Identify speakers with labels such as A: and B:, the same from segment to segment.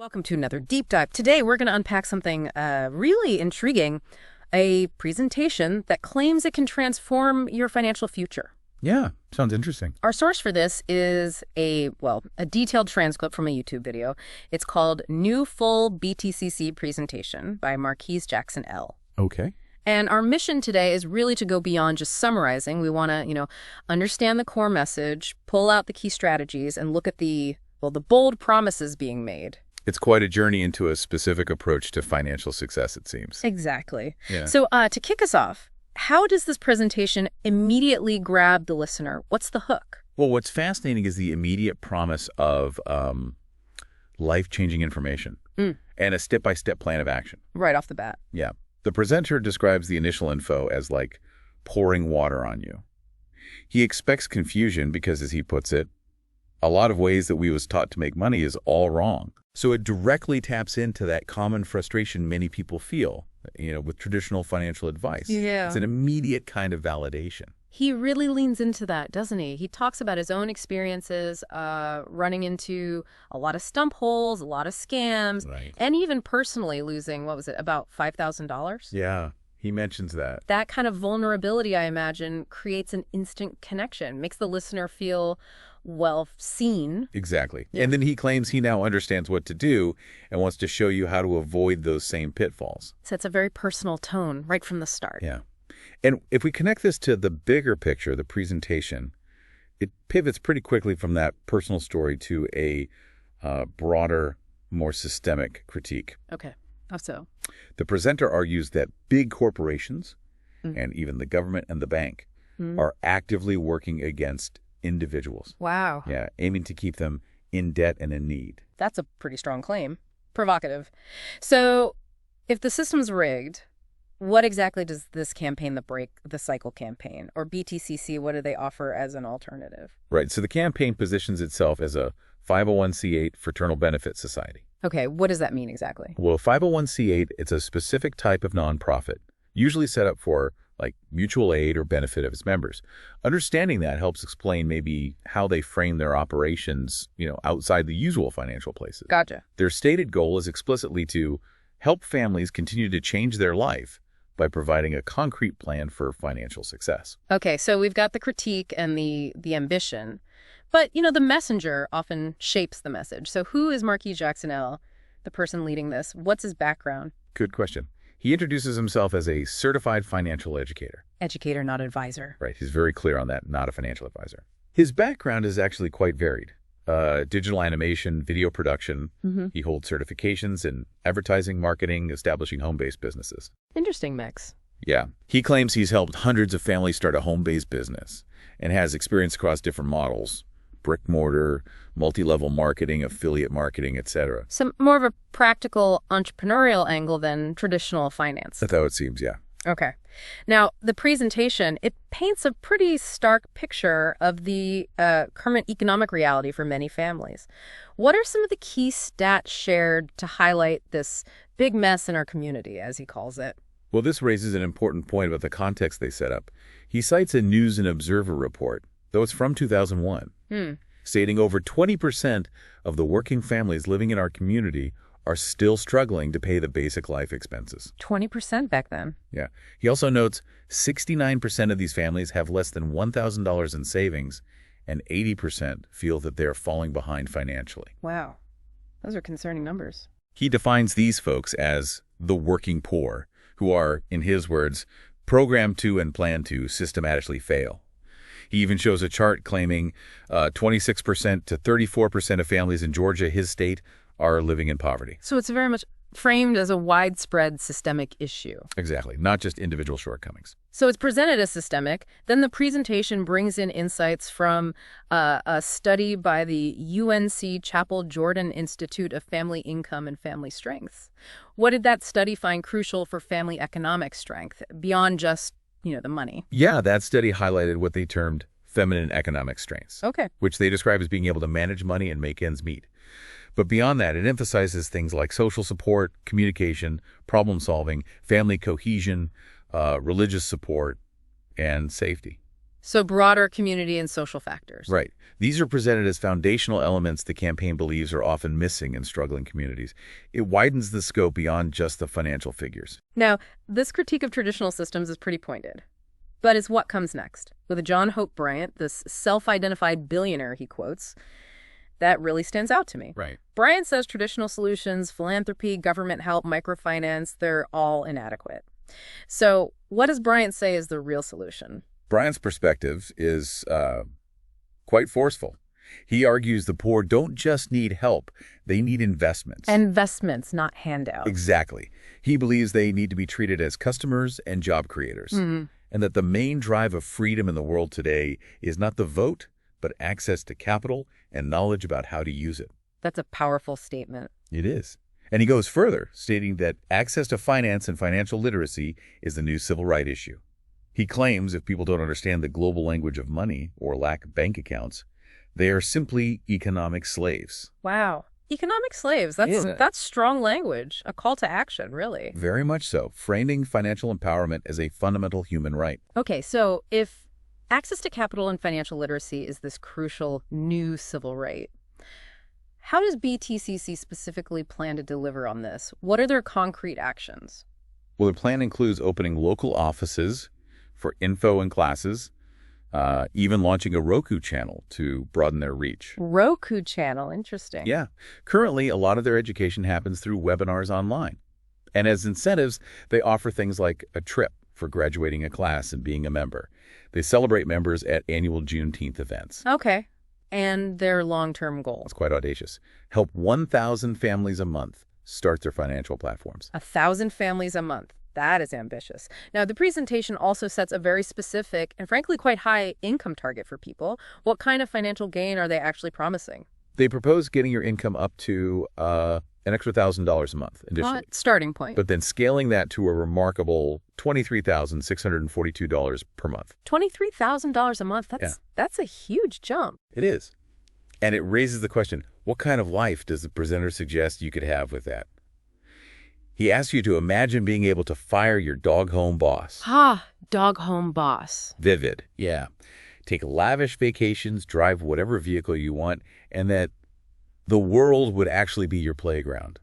A: Welcome to another deep dive. Today, we're going to unpack something really intriguing, a presentation that claims it can transform your financial future.
B: Yeah, sounds interesting.
A: Our source for this is a detailed transcript from a YouTube video. It's called New Full BTCC Presentation by Marquise Jackson L.
B: Okay.
A: And our mission today is really to go beyond just summarizing. We want to, understand the core message, pull out the key strategies, and look at the bold promises being made.
B: It's quite a journey into a specific approach to financial success, it seems.
A: Exactly.
B: Yeah.
A: So to kick us off, how does this presentation immediately grab the listener? What's the hook?
B: Well, what's fascinating is the immediate promise of life-changing information and a step-by-step plan of action.
A: Right off the bat.
B: Yeah. The presenter describes the initial info as like pouring water on you. He expects confusion because, as he puts it, a lot of ways that we was taught to make money is all wrong. So it directly taps into that common frustration many people feel, with traditional financial advice.
A: Yeah.
B: It's an immediate kind of validation.
A: He really leans into that, doesn't he? He talks about his own experiences running into a lot of stump holes, a lot of scams,
B: Right.
A: and even personally losing, about $5,000?
B: Yeah, he mentions that.
A: That kind of vulnerability, I imagine, creates an instant connection, makes the listener feel seen.
B: Exactly. And then he claims he now understands what to do and wants to show you how to avoid those same pitfalls.
A: Sets a very personal tone right from the start.
B: Yeah. And if we connect this to the bigger picture, the presentation, it pivots pretty quickly from that personal story to a broader, more systemic critique.
A: Okay. How so?
B: The presenter argues that big corporations and even the government and the bank are actively working against individuals.
A: Wow.
B: Yeah, aiming to keep them in debt and in need.
A: That's a pretty strong claim. Provocative. So, if the system's rigged, what exactly does this campaign, the Break the Cycle campaign, or BTCC, what do they offer as an alternative?
B: Right, so the campaign positions itself as a 501c8 fraternal benefit society.
A: Okay, what does that mean exactly?
B: Well, 501c8, it's a specific type of nonprofit, usually set up for like mutual aid or benefit of its members. Understanding that helps explain maybe how they frame their operations, outside the usual financial places.
A: Gotcha.
B: Their stated goal is explicitly to help families continue to change their life by providing a concrete plan for financial success.
A: Okay, so we've got the critique and the ambition. But, the messenger often shapes the message. So who is Marquise Jackson L., the person leading this? What's his background?
B: Good question. He introduces himself as a certified financial educator.
A: Educator, not advisor.
B: Right, he's very clear on that, not a financial advisor. His background is actually quite varied. Digital animation, video production. He holds certifications in advertising, marketing, establishing home-based businesses.
A: Interesting mix.
B: Yeah. He claims he's helped hundreds of families start a home-based business and has experience across different models: brick mortar, multi-level marketing, affiliate marketing, etc.
A: So more of a practical entrepreneurial angle than traditional finance.
B: That's how it seems, yeah.
A: Okay. Now, the presentation, it paints a pretty stark picture of the current economic reality for many families. What are some of the key stats shared to highlight this big mess in our community, as he calls it?
B: Well, this raises an important point about the context they set up. He cites a News and Observer report, though it's from 2001, stating over 20% of the working families living in our community are still struggling to pay the basic life expenses.
A: 20% back then.
B: Yeah. He also notes 69% of these families have less than $1,000 in savings, and 80% feel that they are falling behind financially.
A: Wow. Those are concerning numbers.
B: He defines these folks as the working poor, who are, in his words, programmed to and planned to systematically fail. He even shows a chart claiming 26% to 34% of families in Georgia, his state, are living in poverty.
A: So it's very much framed as a widespread systemic issue.
B: Exactly, not just individual shortcomings.
A: So it's presented as systemic. Then the presentation brings in insights from a study by the UNC Chapel Jordan Institute of Family Income and Family Strength. What did that study find crucial for family economic strength beyond just, the money?
B: Yeah, that study highlighted what they termed feminine economic strengths,
A: Okay.
B: which they describe as being able to manage money and make ends meet. But beyond that, it emphasizes things like social support, communication, problem solving, family cohesion, religious support, and safety.
A: So broader community and social factors.
B: Right. These are presented as foundational elements the campaign believes are often missing in struggling communities. It widens the scope beyond just the financial figures.
A: Now, this critique of traditional systems is pretty pointed. But it's what comes next. With John Hope Bryant, this self-identified billionaire he quotes, that really stands out to me.
B: Right.
A: Bryant says traditional solutions, philanthropy, government help, microfinance, they're all inadequate. So what does Bryant say is the real solution?
B: Bryant's perspective is quite forceful. He argues the poor don't just need help, they need investments.
A: Investments, not handouts.
B: Exactly. He believes they need to be treated as customers and job creators.
A: Mm-hmm.
B: And that the main drive of freedom in the world today is not the vote, but access to capital and knowledge about how to use it.
A: That's a powerful statement.
B: It is. And he goes further, stating that access to finance and financial literacy is the new civil right issue. He claims if people don't understand the global language of money or lack bank accounts, they are simply economic slaves.
A: Wow. Economic slaves, that's strong language, a call to action, really.
B: Very much so, framing financial empowerment as a fundamental human right.
A: Okay, so if access to capital and financial literacy is this crucial new civil right, how does BTCC specifically plan to deliver on this? What are their concrete actions?
B: Well, the plan includes opening local offices for info and classes, even launching a Roku channel to broaden their reach.
A: Roku channel, interesting.
B: Yeah. Currently, a lot of their education happens through webinars online. And as incentives, they offer things like a trip for graduating a class and being a member. They celebrate members at annual Juneteenth events.
A: Okay. And their long-term goal?
B: It's quite audacious. Help 1,000 families a month start their financial platforms.
A: 1,000 families a month. That is ambitious. Now, the presentation also sets a very specific and frankly quite high income target for people. What kind of financial gain are they actually promising?
B: They propose getting your income up to an extra $1,000 a month initially.
A: Starting point.
B: But then scaling that to a remarkable $23,642 per month.
A: $23,000 a month, that's a huge jump.
B: It is. And it raises the question, what kind of life does the presenter suggest you could have with that? He asks you to imagine being able to fire your dog-home boss.
A: Dog-home boss.
B: Vivid, yeah. Take lavish vacations, drive whatever vehicle you want, and that the world would actually be your playground.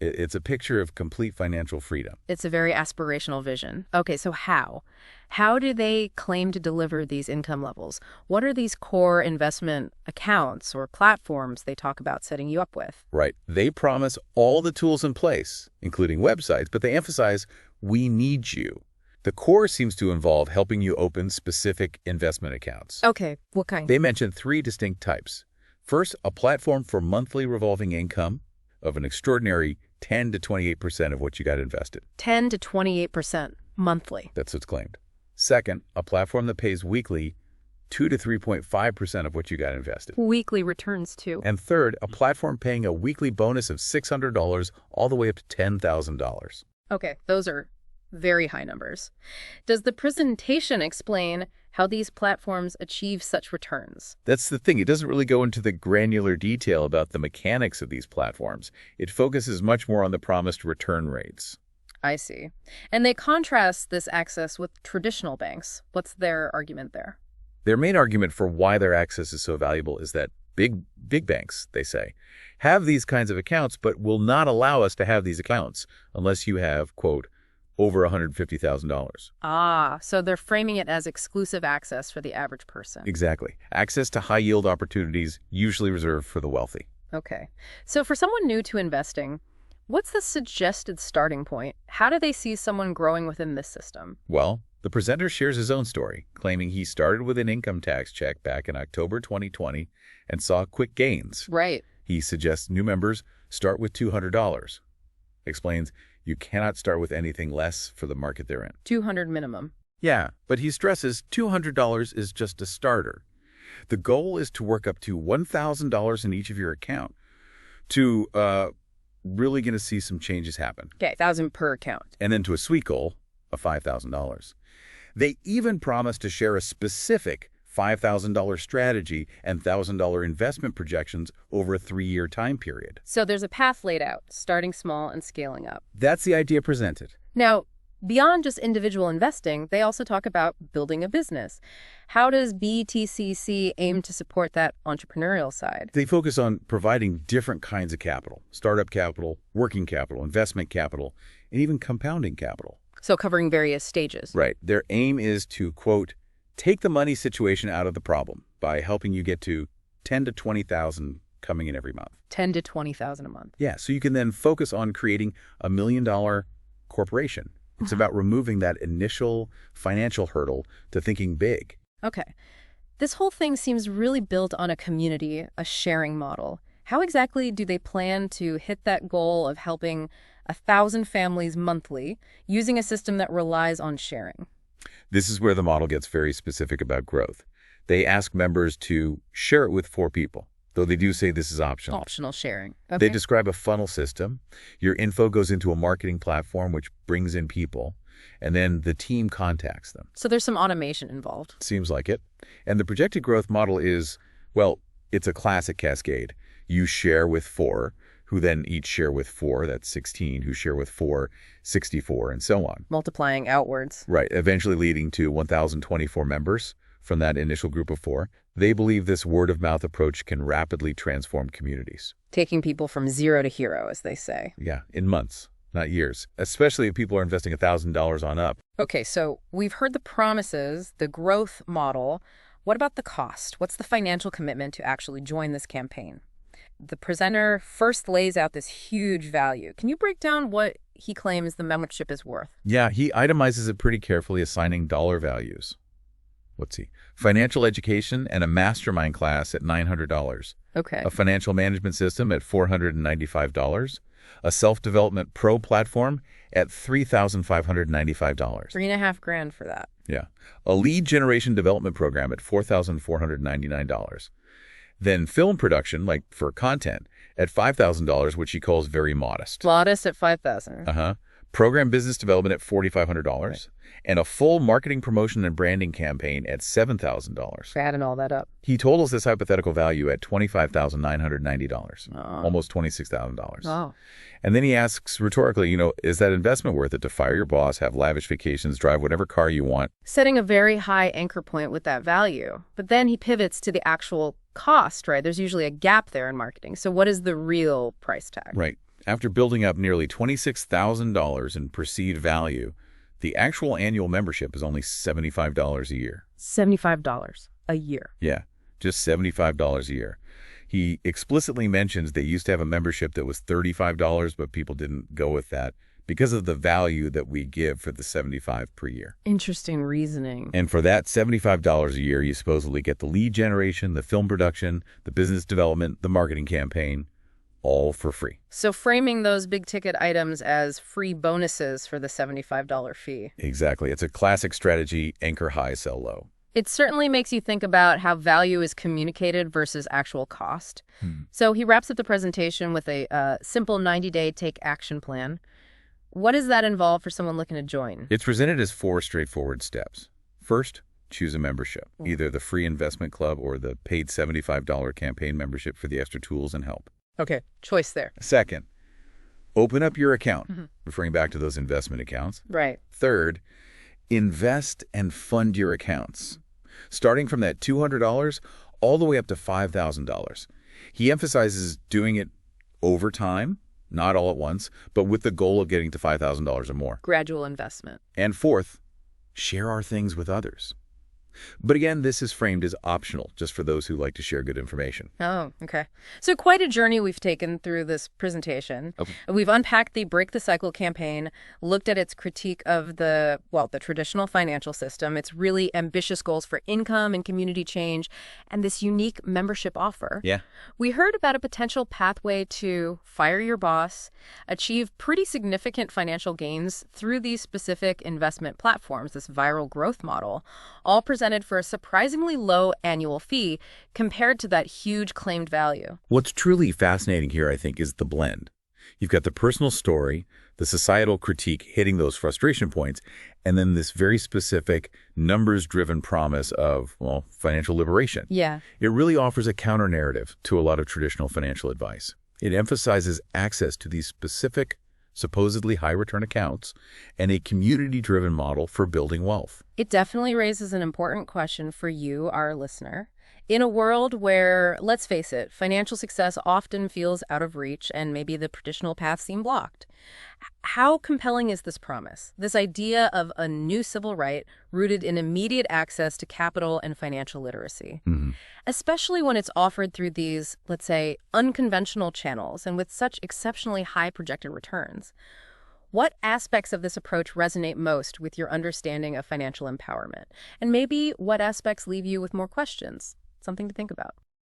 B: It's a picture of complete financial freedom.
A: It's a very aspirational vision. Okay, so how? How do they claim to deliver these income levels? What are these core investment accounts or platforms they talk about setting you up with?
B: Right. They promise all the tools in place, including websites, but they emphasize, we need you. The core seems to involve helping you open specific investment accounts.
A: Okay, what kind?
B: They mention 3 distinct types. First, a platform for monthly revolving income of an extraordinary 10 to 28% of what you got invested.
A: 10 to 28% monthly.
B: That's what's claimed. Second, a platform that pays weekly 2 to 3.5% of what you got invested.
A: Weekly returns too.
B: And third, a platform paying a weekly bonus of $600 all the way up to $10,000.
A: Okay, those are very high numbers. Does the presentation explain how these platforms achieve such returns?
B: That's the thing. It doesn't really go into the granular detail about the mechanics of these platforms. It focuses much more on the promised return rates.
A: I see. And they contrast this access with traditional banks. What's their argument there?
B: Their main argument for why their access is so valuable is that big banks, they say, have these kinds of accounts, but will not allow us to have these accounts unless you have, quote, over $150,000.
A: So they're framing it as exclusive access for the average person.
B: Exactly. Access to high-yield opportunities usually reserved for the wealthy.
A: Okay. So for someone new to investing, what's the suggested starting point? How do they see someone growing within this system?
B: Well, the presenter shares his own story, claiming he started with an income tax check back in October 2020 and saw quick gains.
A: Right.
B: He suggests new members start with $200. Explains you cannot start with anything less for the market they're in.
A: $200 minimum.
B: Yeah, but he stresses $200 is just a starter. The goal is to work up to $1,000 in each of your account to really going to see some changes happen.
A: Okay, $1,000 per account.
B: And then to a sweet goal of $5,000. They even promise to share a specific $5,000 strategy and $1,000 investment projections over a 3-year time period.
A: So there's a path laid out, starting small and scaling up.
B: That's the idea presented.
A: Now, Beyond just individual investing, they also talk about building a business. How does BTCC aim to support that entrepreneurial side?
B: They focus on providing different kinds of capital: startup capital, working capital, investment capital, and even compounding capital.
A: So covering various stages.
B: Right. Their aim is to, quote, take the money situation out of the problem by helping you get to 10 to 20,000 coming in every month.
A: 10 to 20,000 a month.
B: Yeah, so you can then focus on creating $1 million corporation. It's about removing that initial financial hurdle to thinking big.
A: Okay. This whole thing seems really built on a community, a sharing model. How exactly do they plan to hit that goal of helping 1,000 families monthly using a system that relies on sharing?
B: This is where the model gets very specific about growth. They ask members to share it with 4 people, though they do say this is optional.
A: Optional sharing. Okay.
B: They describe a funnel system. Your info goes into a marketing platform which brings in people, and then the team contacts them.
A: So there's some automation involved.
B: Seems like it. And the projected growth model is, well, it's a classic cascade. You share with 4, who then each share with 4, that's 16, who share with 4, 64, and so on.
A: Multiplying outwards.
B: Right, eventually leading to 1,024 members from that initial group of 4. They believe this word-of-mouth approach can rapidly transform communities.
A: Taking people from zero to hero, as they say.
B: Yeah, in months, not years, especially if people are investing $1,000 on up.
A: Okay, so we've heard the promises, the growth model. What about the cost? What's the financial commitment to actually join this campaign? The presenter first lays out this huge value. Can you break down what he claims the membership is worth?
B: Yeah, he itemizes it pretty carefully, assigning dollar values. Let's see. Financial education and a mastermind class at $900.
A: Okay.
B: A financial management system at $495. A self-development pro platform at $3,595.
A: $3,500 for that.
B: Yeah. A lead generation development program at $4,499. Then film production, like for content, at $5,000, which he calls very modest.
A: Modest at $5,000.
B: Uh-huh. Program business development at $4,500. Right. And a full marketing, promotion, and branding campaign at $7,000.
A: Adding all that up.
B: He told us this hypothetical value at $25,990,
A: Oh.
B: almost $26,000.
A: Oh.
B: And then he asks rhetorically, is that investment worth it to fire your boss, have lavish vacations, drive whatever car you want?
A: Setting a very high anchor point with that value. But then he pivots to the actual cost, right? There's usually a gap there in marketing. So what is the real price tag?
B: Right. After building up nearly $26,000 in perceived value, the actual annual membership is only $75 a year.
A: $75 a year.
B: Yeah, just $75 a year. He explicitly mentions they used to have a membership that was $35, but people didn't go with that because of the value that we give for the $75 per year.
A: Interesting reasoning.
B: And for that $75 a year, you supposedly get the lead generation, the film production, the business development, the marketing campaign, all for free.
A: So framing those big ticket items as free bonuses for the $75 fee.
B: Exactly. It's a classic strategy: anchor high, sell low.
A: It certainly makes you think about how value is communicated versus actual cost. So he wraps up the presentation with a simple 90-day take action plan. What does that involve for someone looking to join?
B: It's presented as 4 straightforward steps. First, choose a membership, either the free investment club or the paid $75 campaign membership for the extra tools and help.
A: Okay, choice there.
B: Second, open up your account, referring back to those investment accounts.
A: Right.
B: Third, invest and fund your accounts, starting from that $200 all the way up to $5,000. He emphasizes doing it over time, not all at once, but with the goal of getting to $5,000 or more.
A: Gradual investment.
B: And fourth, share our things with others. But again, this is framed as optional, just for those who like to share good information.
A: Oh, okay. So quite a journey we've taken through this presentation.
B: Okay.
A: We've unpacked the Break the Cycle campaign, looked at its critique of the traditional financial system, its really ambitious goals for income and community change, and this unique membership offer.
B: Yeah.
A: We heard about a potential pathway to fire your boss, achieve pretty significant financial gains through these specific investment platforms, this viral growth model, all presented for a surprisingly low annual fee compared to that huge claimed value.
B: What's truly fascinating here, I think, is the blend. You've got the personal story, the societal critique hitting those frustration points, and then this very specific numbers-driven promise of, financial liberation.
A: Yeah.
B: It really offers a counter-narrative to a lot of traditional financial advice. It emphasizes access to these specific supposedly high-return accounts, and a community-driven model for building wealth.
A: It definitely raises an important question for you, our listener. In a world where, let's face it, financial success often feels out of reach and maybe the traditional paths seem blocked, how compelling is this promise, this idea of a new civil right rooted in immediate access to capital and financial literacy? Especially when it's offered through these, let's say, unconventional channels and with such exceptionally high projected returns. What aspects of this approach resonate most with your understanding of financial empowerment? And maybe what aspects leave you with more questions? Something to think about.